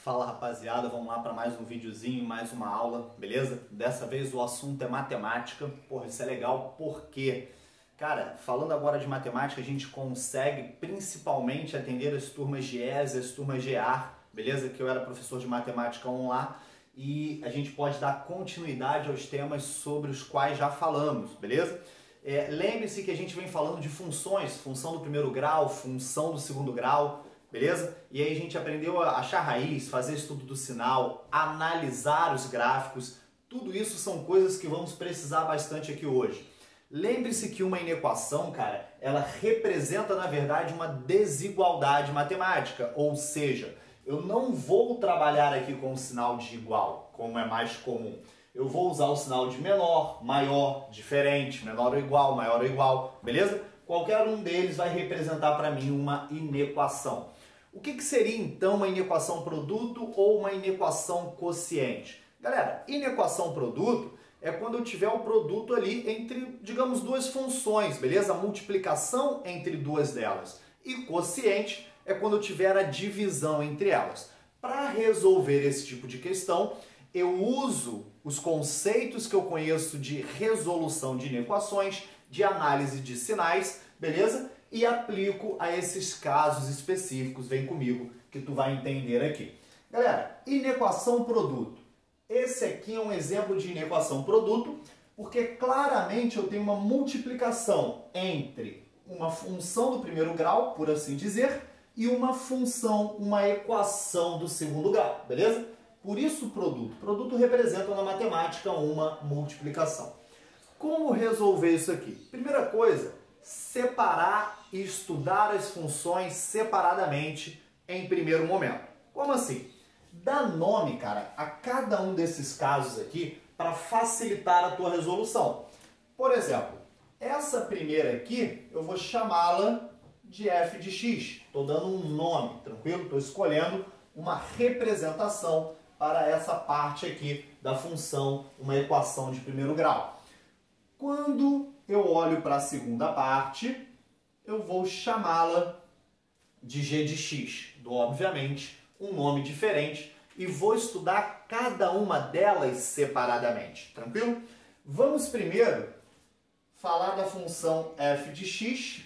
Fala rapaziada, vamos lá para mais um videozinho, mais uma aula, beleza? Dessa vez o assunto é matemática. Porra, isso é legal porque, cara, falando agora de matemática, a gente consegue principalmente atender as turmas de ESA, as turmas de EAR, beleza? Que eu era professor de matemática 1 lá e a gente pode dar continuidade aos temas sobre os quais já falamos, beleza? Lembre-se que a gente vem falando de funções, função do primeiro grau, função do segundo grau, beleza? E aí a gente aprendeu a achar raiz, fazer estudo do sinal, analisar os gráficos, tudo isso são coisas que vamos precisar bastante aqui hoje. Lembre-se que uma inequação, cara, ela representa na verdade uma desigualdade matemática, ou seja, eu não vou trabalhar aqui com o sinal de igual, como é mais comum. Eu vou usar o sinal de menor, maior, diferente, menor ou igual, maior ou igual, beleza? Qualquer um deles vai representar para mim uma inequação. O que seria então uma inequação produto ou uma inequação quociente? Galera, inequação produto é quando eu tiver o produto ali entre, digamos, duas funções, beleza? A multiplicação entre duas delas. E quociente é quando eu tiver a divisão entre elas. Para resolver esse tipo de questão, eu uso os conceitos que eu conheço de resolução de inequações, de análise de sinais, beleza? E aplico a esses casos específicos. Vem comigo que tu vai entender aqui. Galera, inequação produto. Esse aqui é um exemplo de inequação produto, porque claramente eu tenho uma multiplicação entre uma função do primeiro grau, por assim dizer, e uma função, uma equação do segundo grau, beleza? Por isso produto. Produto representa na matemática uma multiplicação. Como resolver isso aqui? Primeira coisa, separar e estudar as funções separadamente em primeiro momento. Como assim? Dá nome, cara, a cada um desses casos aqui para facilitar a tua resolução. Por exemplo, essa primeira aqui eu vou chamá-la de f de x. Estou dando um nome, tranquilo? Estou escolhendo uma representação para essa parte aqui da função, uma equação de primeiro grau. Quando eu olho para a segunda parte, eu vou chamá-la de g de x. Dou, obviamente, um nome diferente e vou estudar cada uma delas separadamente. Tranquilo? Vamos primeiro falar da função f de x.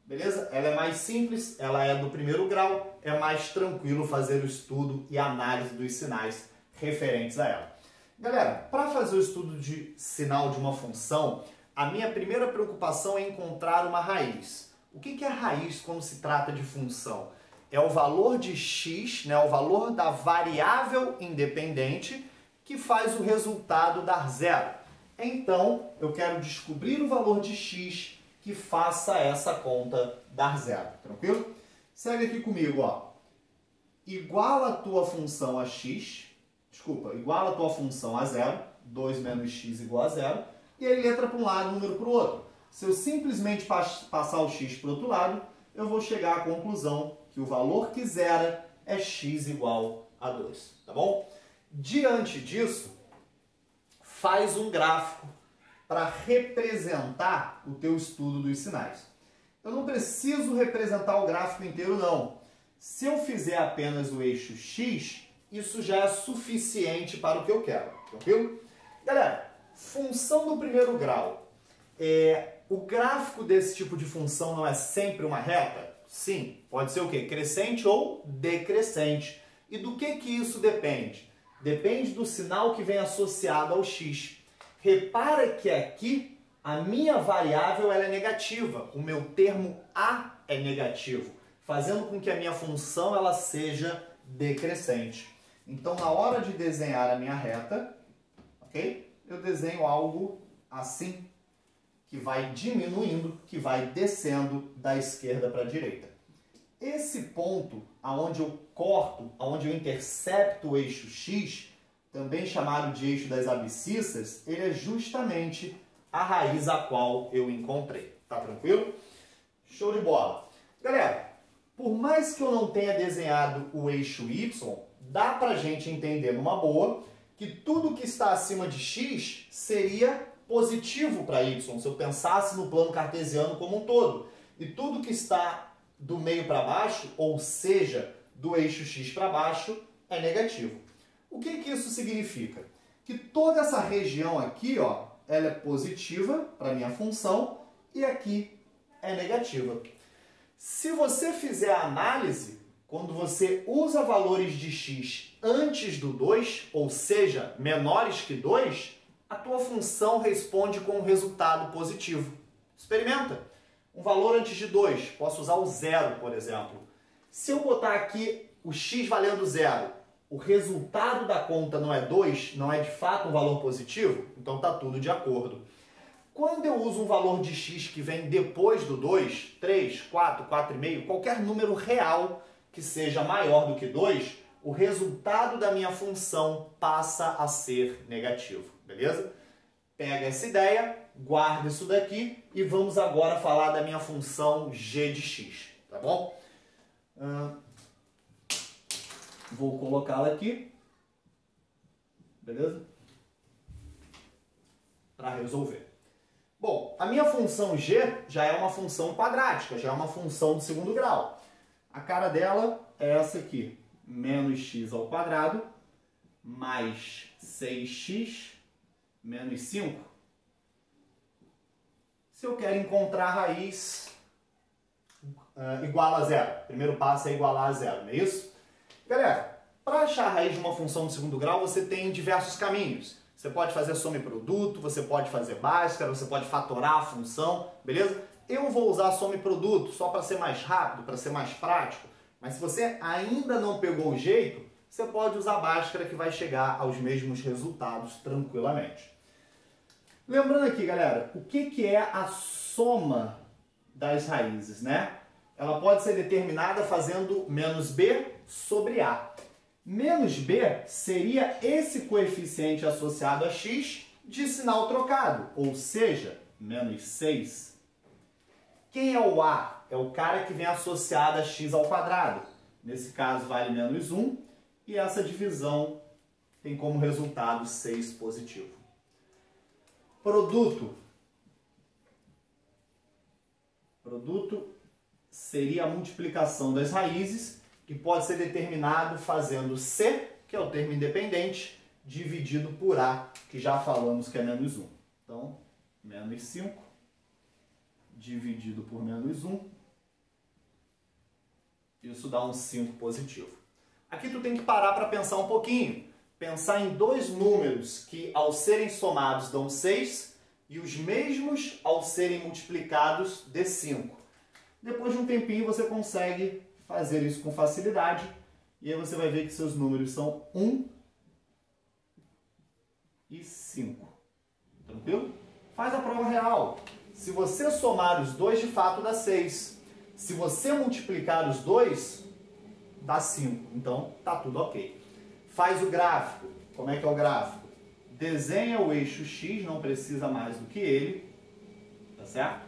Beleza? Ela é mais simples, ela é do primeiro grau, é mais tranquilo fazer o estudo e análise dos sinais referentes a ela. Galera, para fazer o estudo de sinal de uma função, a minha primeira preocupação é encontrar uma raiz. O que é raiz quando se trata de função? É o valor de x, né, o valor da variável independente que faz o resultado dar zero. Então, eu quero descobrir o valor de x que faça essa conta dar zero. Tranquilo? Segue aqui comigo, ó. Iguala a tua função a x, iguala a tua função a zero, 2 menos x igual a zero, e aí letra para um lado, número para o outro. Se eu simplesmente passar o x para o outro lado, eu vou chegar à conclusão que o valor que zera é x igual a 2, tá bom? Diante disso, faz um gráfico para representar o teu estudo dos sinais. Eu não preciso representar o gráfico inteiro, não. Se eu fizer apenas o eixo x, isso já é suficiente para o que eu quero, tranquilo? Galera, função do primeiro grau. O gráfico desse tipo de função não é sempre uma reta? Sim. Pode ser o quê? Crescente ou decrescente. E do que isso depende? Depende do sinal que vem associado ao x. Repara que aqui a minha variável ela é negativa, o meu termo a é negativo, fazendo com que a minha função ela seja decrescente. Então, na hora de desenhar a minha reta, ok? Eu desenho algo assim, que vai diminuindo, que vai descendo da esquerda para a direita. Esse ponto, aonde eu corto, aonde eu intercepto o eixo x, também chamado de eixo das abscissas, ele é justamente a raiz a qual eu encontrei. Tá tranquilo? Show de bola! Galera, por mais que eu não tenha desenhado o eixo y, dá pra gente entender numa boa que tudo que está acima de x seria positivo para y, se eu pensasse no plano cartesiano como um todo. E tudo que está do meio para baixo, ou seja, do eixo x para baixo, é negativo. O que isso significa? Que toda essa região aqui, ó, ela é positiva para a minha função e aqui é negativa. Se você fizer a análise, quando você usa valores de x antes do 2, ou seja, menores que 2, a tua função responde com um resultado positivo. Experimenta. Um valor antes de 2, posso usar o 0, por exemplo. Se eu botar aqui o x valendo 0, o resultado da conta não é 2, não é de fato um valor positivo, então está tudo de acordo. Quando eu uso um valor de x que vem depois do 2, 3, 4, 4,5, qualquer número real que seja maior do que 2, o resultado da minha função passa a ser negativo, beleza? Pega essa ideia, guarda isso daqui e vamos agora falar da minha função g de x, tá bom? Vou colocá-la aqui, beleza? Para resolver. Bom, a minha função g já é uma função quadrática, já é uma função do segundo grau. A cara dela é essa aqui, menos x ao quadrado, mais 6x, menos 5. Se eu quero encontrar a raiz igual a zero, primeiro passo é igualar a zero, não é isso? Galera, para achar a raiz de uma função do segundo grau, você tem diversos caminhos. Você pode fazer soma e produto, você pode fazer Bhaskara, você pode fatorar a função, beleza? Eu vou usar soma e produto só para ser mais rápido, para ser mais prático. Mas se você ainda não pegou o jeito, você pode usar Bhaskara que vai chegar aos mesmos resultados tranquilamente. Lembrando aqui, galera, o que é a soma das raízes, né? Ela pode ser determinada fazendo menos b sobre a. Menos b seria esse coeficiente associado a x de sinal trocado, ou seja, menos 6. Quem é o a? É o cara que vem associado a x ao quadrado. Nesse caso vale menos 1 e essa divisão tem como resultado 6 positivo. Produto. Produto seria a multiplicação das raízes, que pode ser determinado fazendo C, que é o termo independente, dividido por A, que já falamos que é menos 1. Então, menos 5 dividido por menos 1, isso dá um 5 positivo. Aqui tu tem que parar para pensar um pouquinho. Pensar em dois números que, ao serem somados, dão 6 e os mesmos, ao serem multiplicados, dê 5. Depois de um tempinho, você consegue fazer isso com facilidade e aí você vai ver que seus números são 1 e 5. Tranquilo? Faz a prova real. Se você somar os dois, de fato dá 6. Se você multiplicar os dois, dá 5. Então, tá tudo ok. Faz o gráfico. Como é que é o gráfico? Desenha o eixo X, não precisa mais do que ele. Tá certo?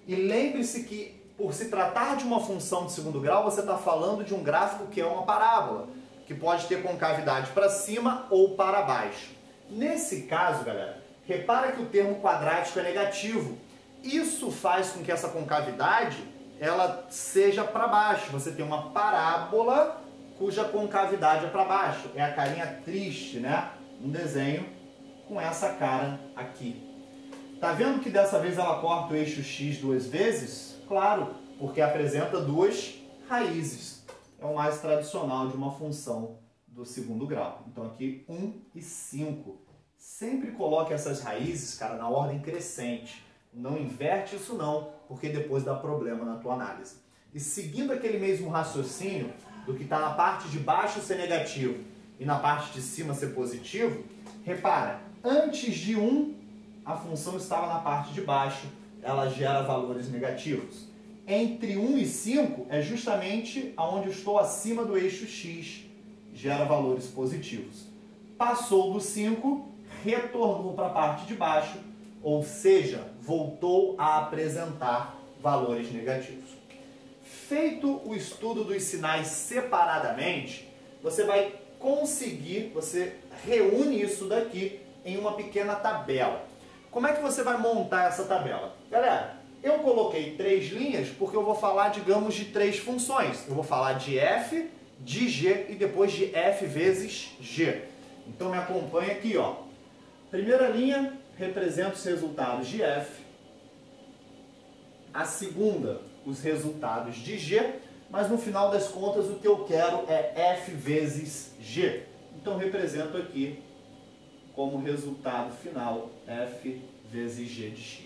E lembre-se que, por se tratar de uma função de segundo grau, você está falando de um gráfico que é uma parábola, que pode ter concavidade para cima ou para baixo. Nesse caso, galera, repara que o termo quadrático é negativo. Isso faz com que essa concavidade ela seja para baixo. Você tem uma parábola cuja concavidade é para baixo. É a carinha triste, né? Um desenho com essa cara aqui. Tá vendo que dessa vez ela corta o eixo X duas vezes? Claro, porque apresenta duas raízes. É o mais tradicional de uma função do segundo grau. Então aqui 1 e 5. Sempre coloque essas raízes, cara, na ordem crescente. Não inverte isso não, porque depois dá problema na tua análise. E seguindo aquele mesmo raciocínio do que está na parte de baixo ser negativo e na parte de cima ser positivo, repara, antes de 1, a função estava na parte de baixo, ela gera valores negativos. Entre 1 e 5 é justamente onde eu estou acima do eixo X, gera valores positivos. Passou do 5, retornou para a parte de baixo, ou seja, voltou a apresentar valores negativos. Feito o estudo dos sinais separadamente, você vai conseguir, você reúne isso daqui em uma pequena tabela. Como é que você vai montar essa tabela? Galera, eu coloquei 3 linhas porque eu vou falar, digamos, de 3 funções. Eu vou falar de f de G e depois de F vezes G. Então me acompanha aqui, ó. Primeira linha representa os resultados de F. A segunda, os resultados de G. Mas no final das contas o que eu quero é F vezes G. Então represento aqui como resultado final F vezes G de X.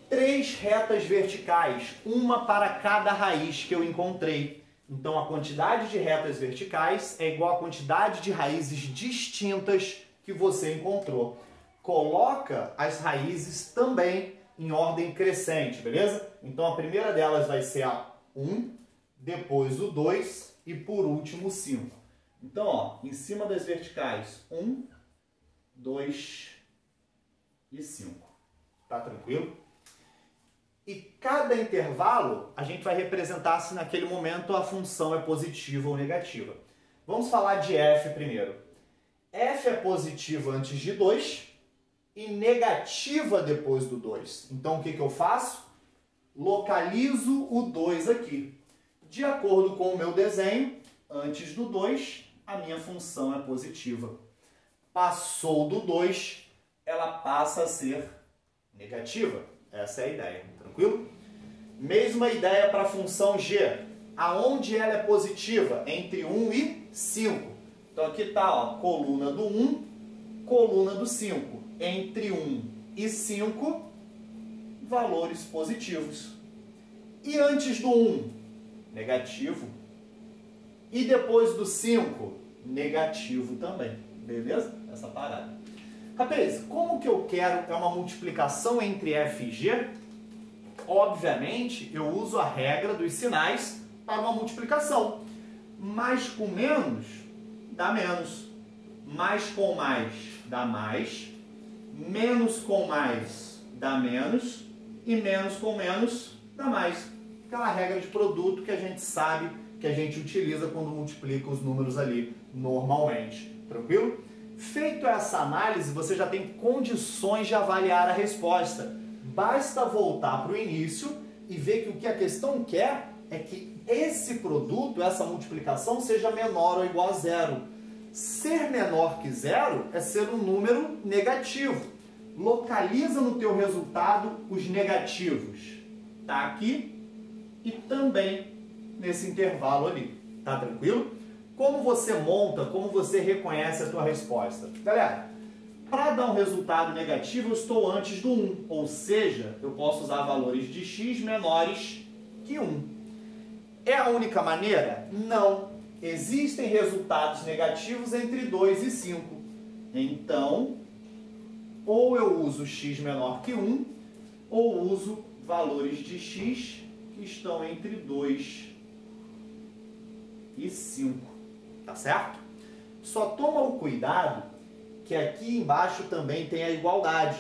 3 retas verticais, uma para cada raiz que eu encontrei. Então a quantidade de retas verticais é igual à quantidade de raízes distintas que você encontrou. Coloca as raízes também em ordem crescente, beleza? Então a primeira delas vai ser a 1, depois o 2 e por último o 5. Então, ó, em cima das verticais, 1, 2 e 5. Tá tranquilo? E cada intervalo a gente vai representar se naquele momento a função é positiva ou negativa. Vamos falar de F primeiro. F é positiva antes de 2 e negativa depois do 2. Então o que eu faço? Localizo o 2 aqui. De acordo com o meu desenho, antes do 2, a minha função é positiva. Passou do 2, ela passa a ser negativa. Essa é a ideia, tranquilo? Mesma ideia para a função G. Aonde ela é positiva? Entre 1 e 5. Então aqui está, ó, coluna do 1, coluna do 5. Entre 1 e 5, valores positivos. E antes do 1, negativo. E depois do 5, negativo também. Beleza? Essa parada. Rapaz, como que eu quero é uma multiplicação entre F e G? Obviamente, eu uso a regra dos sinais para uma multiplicação. Mais com menos, dá menos. Mais com mais, dá mais. Menos com mais, dá menos. E menos com menos, dá mais. Aquela regra de produto que a gente sabe que a gente utiliza quando multiplica os números ali normalmente. Tranquilo? Feito essa análise, você já tem condições de avaliar a resposta. Basta voltar para o início e ver que o que a questão quer é que esse produto, essa multiplicação, seja menor ou igual a zero. Ser menor que zero é ser um número negativo. Localiza no teu resultado os negativos. Tá aqui e também nesse intervalo ali. Tá tranquilo? Como você monta, como você reconhece a tua resposta? Galera, para dar um resultado negativo, eu estou antes do 1. Ou seja, eu posso usar valores de x menores que 1. É a única maneira? Não. Existem resultados negativos entre 2 e 5. Então, ou eu uso x menor que 1, ou uso valores de x que estão entre 2 e 5. Tá certo? Só toma o cuidado que aqui embaixo também tem a igualdade,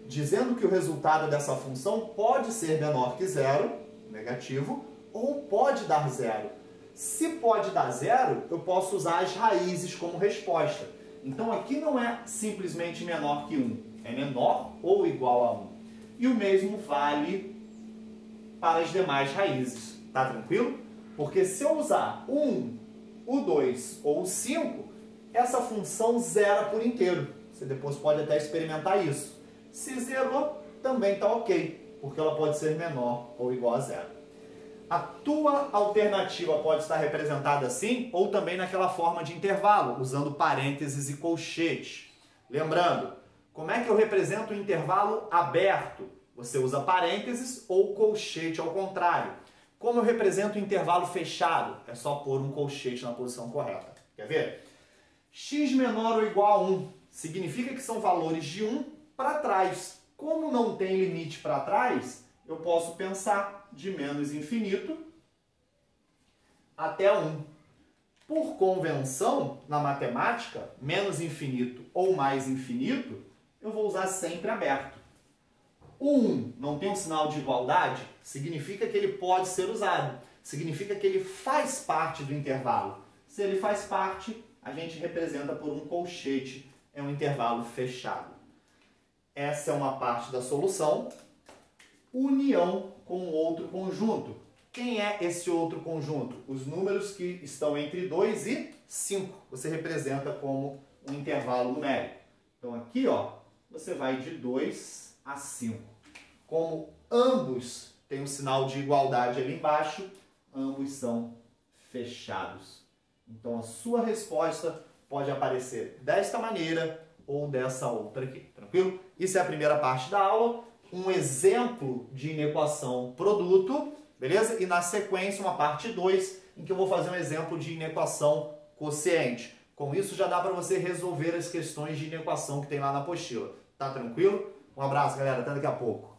dizendo que o resultado dessa função pode ser menor que zero, negativo, ou pode dar zero. Se pode dar zero, eu posso usar as raízes como resposta. Então aqui não é simplesmente menor que 1, é menor ou igual a 1. E o mesmo vale para as demais raízes. Tá tranquilo? Porque se eu usar 1, o 2 ou o 5, essa função zera por inteiro. Você depois pode até experimentar isso. Se zerou, também está ok, porque ela pode ser menor ou igual a zero. A tua alternativa pode estar representada assim, ou também naquela forma de intervalo, usando parênteses e colchete. Lembrando, como é que eu represento o intervalo aberto? Você usa parênteses ou colchete ao contrário. Como eu represento o intervalo fechado? É só pôr um colchete na posição correta. Quer ver? X menor ou igual a 1 significa que são valores de 1 para trás. Como não tem limite para trás, eu posso pensar de menos infinito até 1. Por convenção, na matemática, menos infinito ou mais infinito, eu vou usar sempre aberto. O 1 não tem um sinal de igualdade, significa que ele pode ser usado. Significa que ele faz parte do intervalo. Se ele faz parte, a gente representa por um colchete, é um intervalo fechado. Essa é uma parte da solução. União com outro conjunto. Quem é esse outro conjunto? Os números que estão entre 2 e 5. Você representa como um intervalo numérico. Então aqui, ó, você vai de 2 a 5. Como ambos têm um sinal de igualdade ali embaixo, ambos são fechados. Então a sua resposta pode aparecer desta maneira ou dessa outra aqui, tranquilo? Isso é a primeira parte da aula, um exemplo de inequação produto, beleza? E na sequência uma parte 2, em que eu vou fazer um exemplo de inequação quociente. Com isso já dá para você resolver as questões de inequação que tem lá na apostila. Tá tranquilo? Um abraço, galera. Até daqui a pouco.